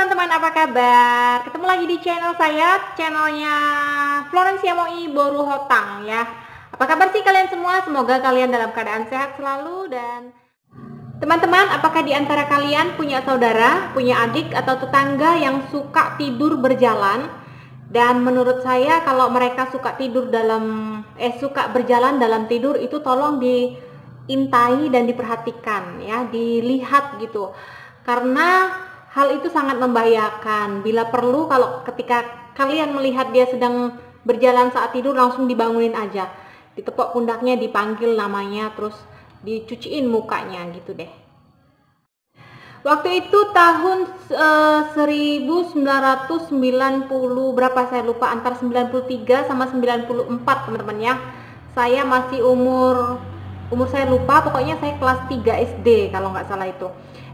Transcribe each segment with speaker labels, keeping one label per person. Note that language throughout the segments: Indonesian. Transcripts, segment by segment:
Speaker 1: teman-teman, apa kabar? Ketemu lagi di channel saya, channelnya Florencia Moi Boru Hotang ya. Apa kabar sih kalian semua? Semoga kalian dalam keadaan sehat selalu. Dan teman-teman, apakah di antara kalian punya saudara, punya adik atau tetangga yang suka tidur berjalan? Dan menurut saya kalau mereka suka berjalan dalam tidur itu tolong diintai dan diperhatikan ya, dilihat gitu. Karena hal itu sangat membahayakan. Bila perlu, ketika kalian melihat dia sedang berjalan saat tidur, langsung dibangunin aja. Ditepuk pundaknya, dipanggil namanya, terus dicuciin mukanya gitu deh. Waktu itu tahun 1990 berapa saya lupa, antara 93 sama 94 teman-teman ya. Saya masih umur saya lupa, pokoknya saya kelas 3 SD kalau nggak salah itu.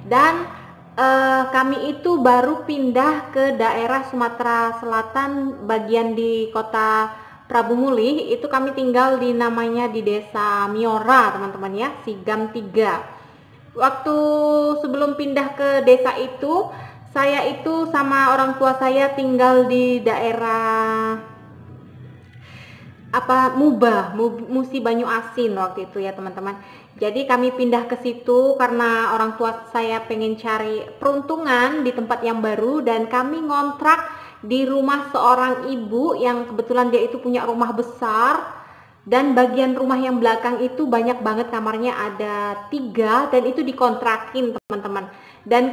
Speaker 1: Dan kami itu baru pindah ke daerah Sumatera Selatan, bagian di kota Prabu Mulih. Itu kami tinggal namanya di desa Miora teman-teman ya, Sigam 3. Waktu sebelum pindah ke desa itu, saya itu sama orang tua saya tinggal di daerah Musi Banyu Asin waktu itu ya teman-teman. Jadi kami pindah ke situ karena orang tua saya pengen cari peruntungan di tempat yang baru, dan kami ngontrak di rumah seorang ibu yang kebetulan dia itu punya rumah besar. Dan bagian rumah yang belakang itu banyak banget kamarnya, ada 3, dan itu dikontrakin teman-teman. Dan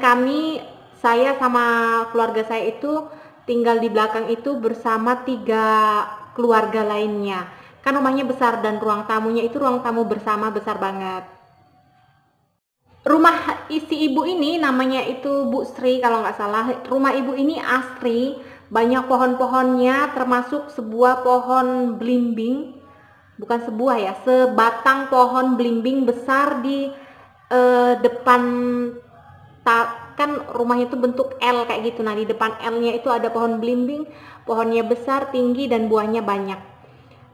Speaker 1: saya sama keluarga saya itu tinggal di belakang itu bersama 3 keluarga lainnya. Kan rumahnya besar dan ruang tamunya itu ruang tamu bersama besar banget. Rumah isi ibu ini namanya itu Bu Sri kalau nggak salah. Rumah ibu ini asri, banyak pohon-pohonnya, termasuk sebuah pohon belimbing. Bukan sebuah ya, sebatang pohon belimbing besar di depan, kan rumahnya itu bentuk L kayak gitu. Nah di depan L-nya itu ada pohon belimbing, pohonnya besar, tinggi, dan buahnya banyak.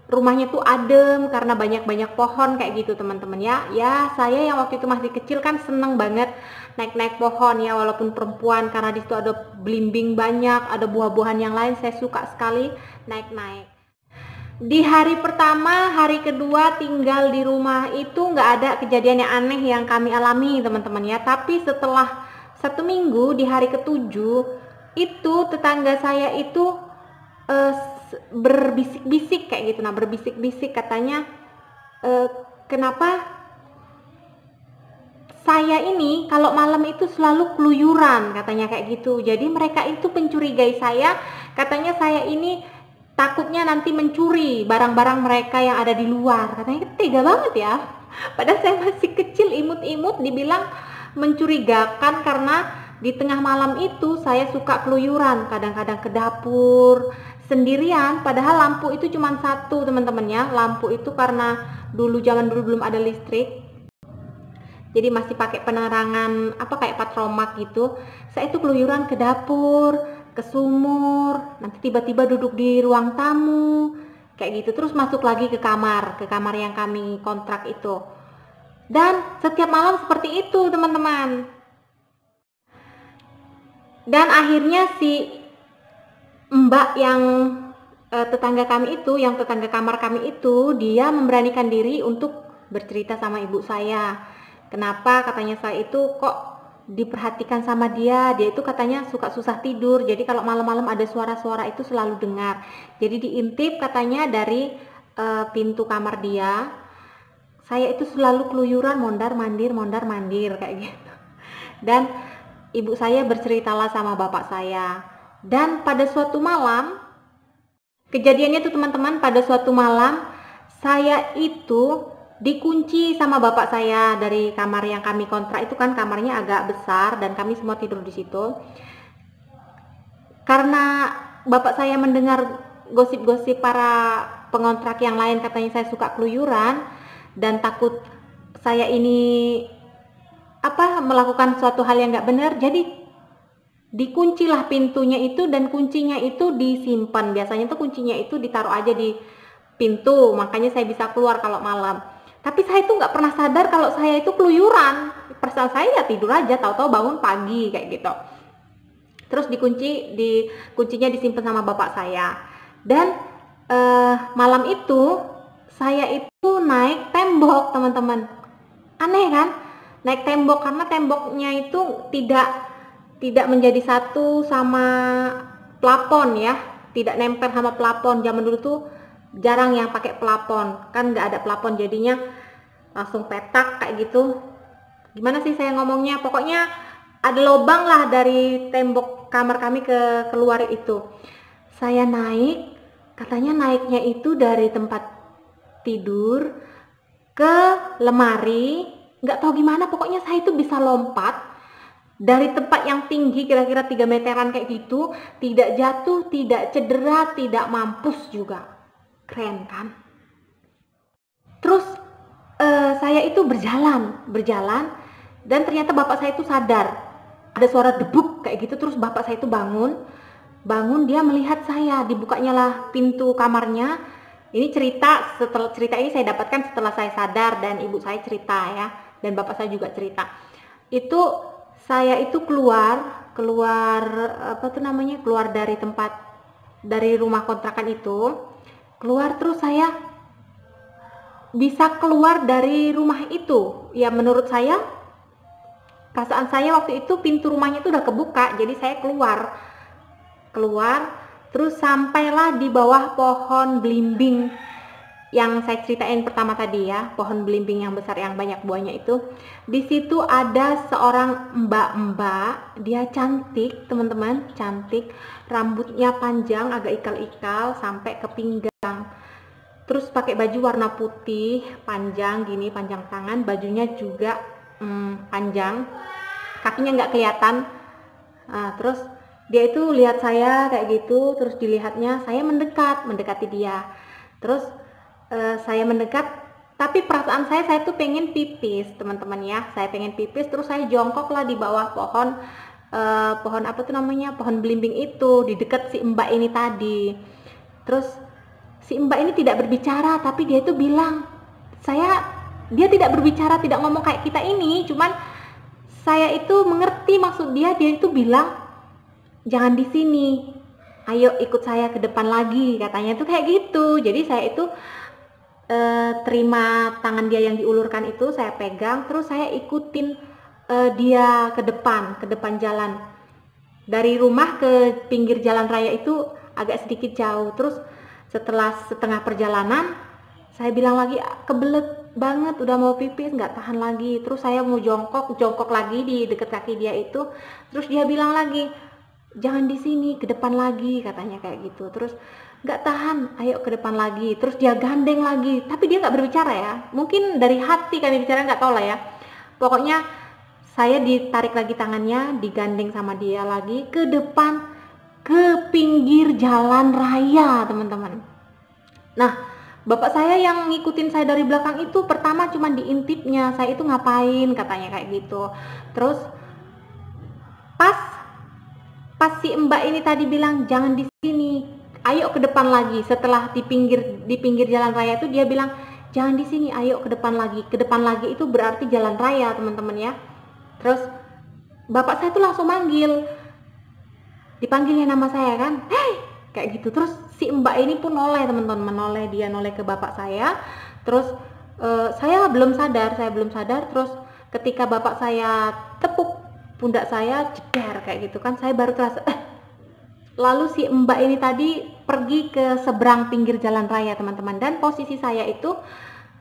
Speaker 1: Rumahnya tuh adem karena banyak-banyak pohon kayak gitu teman-teman ya. Ya saya yang waktu itu masih kecil kan seneng banget naik-naik pohon ya, walaupun perempuan, karena di situ ada belimbing banyak, ada buah-buahan yang lain, saya suka sekali naik-naik. Di hari pertama, hari kedua tinggal di rumah itu nggak ada kejadian yang aneh yang kami alami teman-teman ya. Tapi setelah 1 minggu, di hari ke-7 itu tetangga saya itu berbisik-bisik kayak gitu. Nah berbisik-bisik katanya, kenapa saya ini kalau malam itu selalu keluyuran katanya kayak gitu. Jadi mereka itu mencurigai saya, katanya saya ini takutnya nanti mencuri barang-barang mereka yang ada di luar. Katanya tega banget ya. Padahal saya masih kecil, imut-imut, dibilang mencurigakan karena di tengah malam itu saya suka keluyuran, kadang-kadang ke dapur sendirian. Padahal lampu itu cuma 1 teman-teman ya. Lampu itu karena zaman dulu belum ada listrik, jadi masih pakai penerangan kayak patromak gitu. Saya itu keluyuran ke dapur, ke sumur, nanti tiba-tiba duduk di ruang tamu kayak gitu, terus masuk lagi ke kamar yang kami kontrak itu. Dan setiap malam seperti itu teman-teman. Dan akhirnya si mbak yang tetangga kamar kami itu, dia memberanikan diri untuk bercerita sama ibu saya. Kenapa katanya saya itu kok diperhatikan sama dia itu katanya suka susah tidur, jadi kalau malam-malam ada suara-suara itu selalu dengar. Jadi diintip katanya dari pintu kamar dia, saya itu selalu keluyuran mondar-mandir kayak gitu. Dan ibu saya berceritalah sama bapak saya. Dan pada suatu malam, kejadiannya tuh teman-teman, pada suatu malam saya itu dikunci sama bapak saya dari kamar yang kami kontrak itu, kan kamarnya agak besar dan kami semua tidur di situ. Karena bapak saya mendengar gosip-gosip para pengontrak yang lain, katanya saya suka keluyuran dan takut saya ini melakukan suatu hal yang nggak benar, jadi dikuncilah pintunya itu, dan kuncinya itu disimpan. Biasanya tuh kuncinya itu ditaruh aja di pintu, makanya saya bisa keluar kalau malam. Tapi saya itu nggak pernah sadar kalau saya itu keluyuran. Perasaan saya ya tidur aja, tahu-tahu bangun pagi kayak gitu. Terus kuncinya disimpan sama bapak saya. Dan malam itu saya itu naik tembok, teman-teman. Aneh kan? Naik tembok karena temboknya itu tidak menjadi satu sama plafon ya, tidak nempel sama plafon. Zaman dulu tuh jarang yang pakai plafon, kan nggak ada plafon, jadinya langsung petak kayak gitu. Gimana sih saya ngomongnya, pokoknya ada lubang lah dari tembok kamar kami ke keluar itu. Saya naik, katanya naiknya itu dari tempat tidur ke lemari, nggak tahu gimana, pokoknya saya itu bisa lompat dari tempat yang tinggi kira-kira 3 meteran kayak gitu, tidak jatuh, tidak cedera, tidak mampus juga. Keren kan? Terus saya itu berjalan dan ternyata bapak saya itu sadar. Ada suara debuk kayak gitu, terus bapak saya itu bangun, dia melihat saya, dibukanya lah pintu kamarnya. Ini cerita ini saya dapatkan setelah saya sadar dan ibu saya cerita ya, dan bapak saya juga cerita. Itu saya itu keluar dari rumah kontrakan itu, keluar, terus saya bisa keluar dari rumah itu. Ya menurut saya, perasaan saya waktu itu pintu rumahnya itu udah kebuka, jadi saya keluar, terus sampailah di bawah pohon belimbing yang saya ceritain pertama tadi ya, pohon belimbing yang besar yang banyak buahnya itu. Di situ ada seorang mbak-mbak, dia cantik teman-teman, cantik, rambutnya panjang agak ikal-ikal sampai ke pinggang, terus pakai baju warna putih panjang gini, panjang tangan, bajunya juga panjang, kakinya nggak kelihatan. Terus dia itu lihat saya kayak gitu, terus dilihatnya saya mendekati dia. Terus saya mendekat, tapi perasaan saya tuh pengen pipis teman-teman ya, saya pengen pipis. Terus saya jongkok lah di bawah pohon pohon belimbing itu, di dekat si mbak ini tadi. Terus si mbak ini tidak berbicara, tapi dia itu bilang, dia tidak berbicara, tidak ngomong kayak kita ini, cuman saya itu mengerti maksud dia itu bilang, jangan di sini, ayo ikut saya ke depan lagi, katanya tuh kayak gitu. Jadi saya itu terima tangan dia yang diulurkan itu, saya pegang, terus saya ikutin dia ke depan jalan. Dari rumah ke pinggir jalan raya itu agak sedikit jauh. Terus setelah setengah perjalanan, saya bilang lagi, kebelet banget, udah mau pipis, nggak tahan lagi. Terus saya mau jongkok lagi di dekat kaki dia itu. Terus dia bilang lagi, jangan di sini, ke depan lagi, katanya kayak gitu. Terus nggak tahan, ayo ke depan lagi. Terus dia gandeng lagi, tapi dia nggak berbicara ya, mungkin dari hati kami bicara, nggak tahu lah ya. Pokoknya saya ditarik lagi tangannya, digandeng sama dia lagi ke depan, ke pinggir jalan raya teman-teman. Nah bapak saya yang ngikutin saya dari belakang itu pertama cuma diintipnya, saya itu ngapain, katanya kayak gitu. Terus pas si mbak ini tadi bilang jangan di sini, ayo ke depan lagi. Setelah di pinggir jalan raya itu dia bilang jangan di sini, ayo ke depan lagi. Ke depan lagi itu berarti jalan raya teman-teman ya. Terus bapak saya tuh langsung dipanggilnya nama saya kan, hei, kayak gitu. Terus si mbak ini pun noleh teman-teman, noleh ke bapak saya. Terus saya belum sadar. Terus ketika bapak saya tepuk pundak saya, jeder kayak gitu kan, saya baru terasa lalu si mbak ini tadi pergi ke seberang pinggir jalan raya teman-teman. Dan posisi saya itu,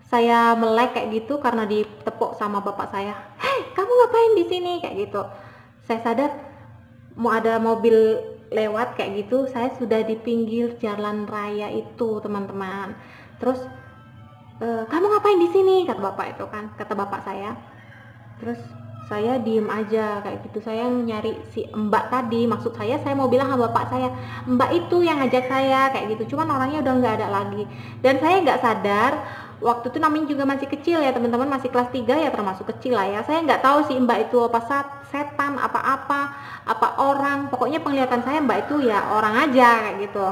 Speaker 1: saya melek kayak gitu karena ditepuk sama bapak saya, hei kamu ngapain di sini, kayak gitu. Saya sadar mau ada mobil lewat kayak gitu, saya sudah di pinggir jalan raya itu teman-teman. Terus kamu ngapain di sini, kata bapak saya. Terus saya diem aja kayak gitu, saya nyari si mbak tadi. Maksud saya mau bilang sama bapak saya, mbak itu yang ngajak saya kayak gitu, cuman orangnya udah nggak ada lagi. Dan saya nggak sadar, waktu itu namanya juga masih kecil ya teman-teman, masih kelas 3 ya, termasuk kecil lah ya. Saya nggak tahu si mbak itu apa setan, apa orang. Pokoknya penglihatan saya mbak itu ya orang aja kayak gitu.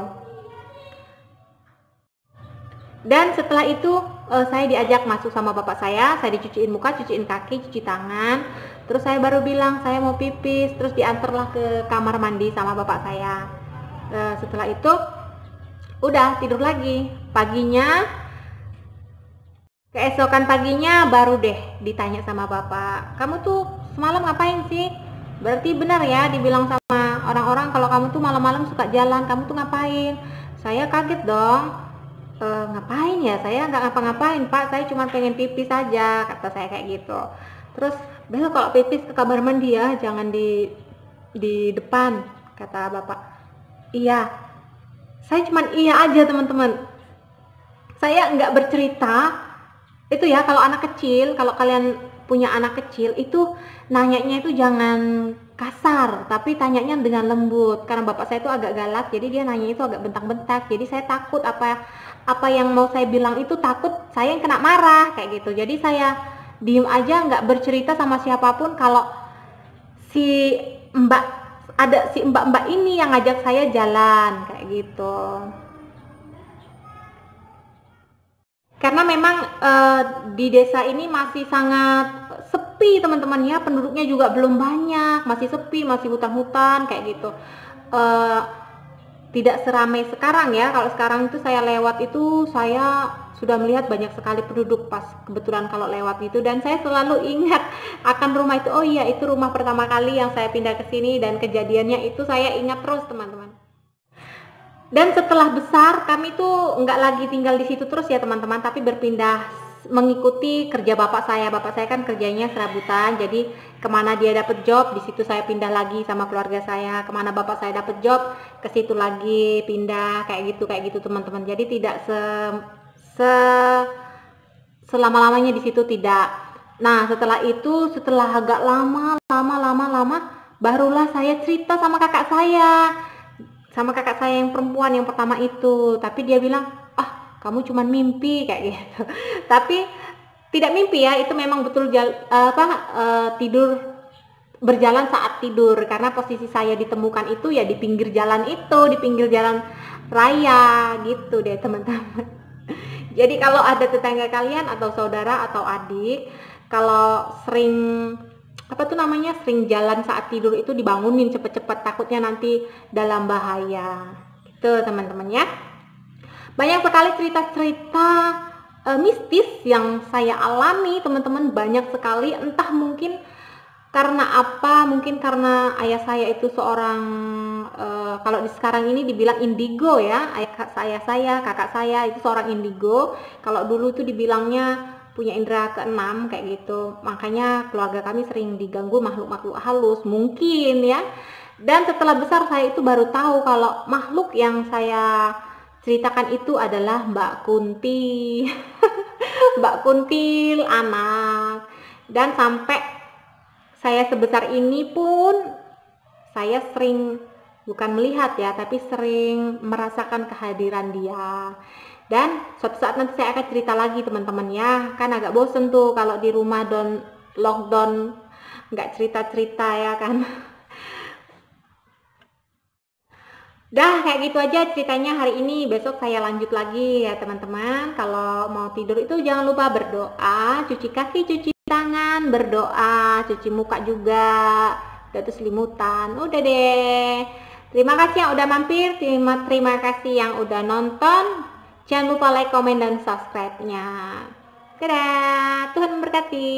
Speaker 1: Dan setelah itu saya diajak masuk sama bapak saya dicuciin muka, cuciin kaki, cuci tangan. Terus saya baru bilang saya mau pipis, terus diantarlah ke kamar mandi sama bapak saya. Setelah itu udah tidur lagi. Keesokan paginya baru deh ditanya sama bapak, kamu tuh semalam ngapain sih? Berarti benar ya dibilang sama orang-orang kalau kamu tuh malam-malam suka jalan, kamu tuh ngapain? Saya kaget dong. Ngapain ya? Saya nggak ngapa-ngapain pak, saya cuma pengen pipis saja, kata saya kayak gitu. Terus besok kalau pipis ke kamar mandi ya, jangan di depan, kata bapak. Iya, saya cuman iya aja teman-teman. Saya nggak bercerita. Itu ya kalau anak kecil, kalau kalian punya anak kecil itu nanyanya itu jangan kasar, tapi tanyanya dengan lembut. Karena bapak saya itu agak galak, jadi dia nanya itu agak bentak-bentak. Jadi saya takut apa yang mau saya bilang itu, takut saya yang kena marah kayak gitu. Jadi saya diem aja, nggak bercerita sama siapapun kalau si mbak ini yang ngajak saya jalan kayak gitu. Karena memang di desa ini masih sangat sepi teman-teman ya, penduduknya juga belum banyak, masih sepi, masih hutan-hutan kayak gitu. Tidak seramai sekarang ya. Kalau sekarang itu saya lewat itu saya sudah melihat banyak sekali penduduk pas kebetulan kalau lewat itu, dan saya selalu ingat akan rumah itu. Oh iya, itu rumah pertama kali yang saya pindah ke sini, dan kejadiannya itu saya ingat terus teman-teman. Dan setelah besar kami tuh nggak lagi tinggal di situ terus ya teman-teman, tapi berpindah mengikuti kerja bapak saya. Bapak saya kan kerjanya serabutan, jadi kemana dia dapat job di situ saya pindah lagi sama keluarga saya. Kemana bapak saya dapat job ke situ lagi pindah, kayak gitu teman-teman. Jadi tidak selama-lamanya di situ, tidak. Nah setelah itu, setelah agak lama barulah saya cerita sama kakak saya yang perempuan yang pertama itu. Tapi dia bilang, ah kamu cuman mimpi kayak gitu. Tapi tidak mimpi ya, itu memang betul tidur, berjalan saat tidur. Karena posisi saya ditemukan itu ya di pinggir jalan itu, di pinggir jalan raya gitu deh teman-teman. Jadi kalau ada tetangga kalian atau saudara atau adik kalau sering sering jalan saat tidur itu dibangunin cepet-cepet, takutnya nanti dalam bahaya gitu teman-teman ya. Banyak sekali cerita-cerita mistis yang saya alami teman-teman, banyak sekali. Entah mungkin karena apa, mungkin karena ayah saya itu seorang kalau di sekarang ini dibilang indigo ya. Kakak saya itu seorang indigo. Kalau dulu itu dibilangnya punya indera keenam kayak gitu, makanya keluarga kami sering diganggu makhluk-makhluk halus mungkin ya. Dan setelah besar saya itu baru tahu kalau makhluk yang saya ceritakan itu adalah Mbak Kunti. Mbak Kuntil anak. Dan sampai saya sebesar ini pun saya sering, bukan melihat ya, tapi sering merasakan kehadiran dia. Dan suatu saat nanti saya akan cerita lagi teman-teman ya. Kan agak bosen tuh kalau di rumah lockdown nggak cerita-cerita ya kan. Dah kayak gitu aja ceritanya hari ini. Besok saya lanjut lagi ya teman-teman. Kalau mau tidur itu jangan lupa berdoa, cuci kaki, cuci tangan, berdoa, cuci muka juga, udah selimutan. Udah deh. Terima kasih yang udah mampir, terima kasih yang udah nonton. Jangan lupa like, komen, dan subscribe-nya. Dadah, Tuhan memberkati.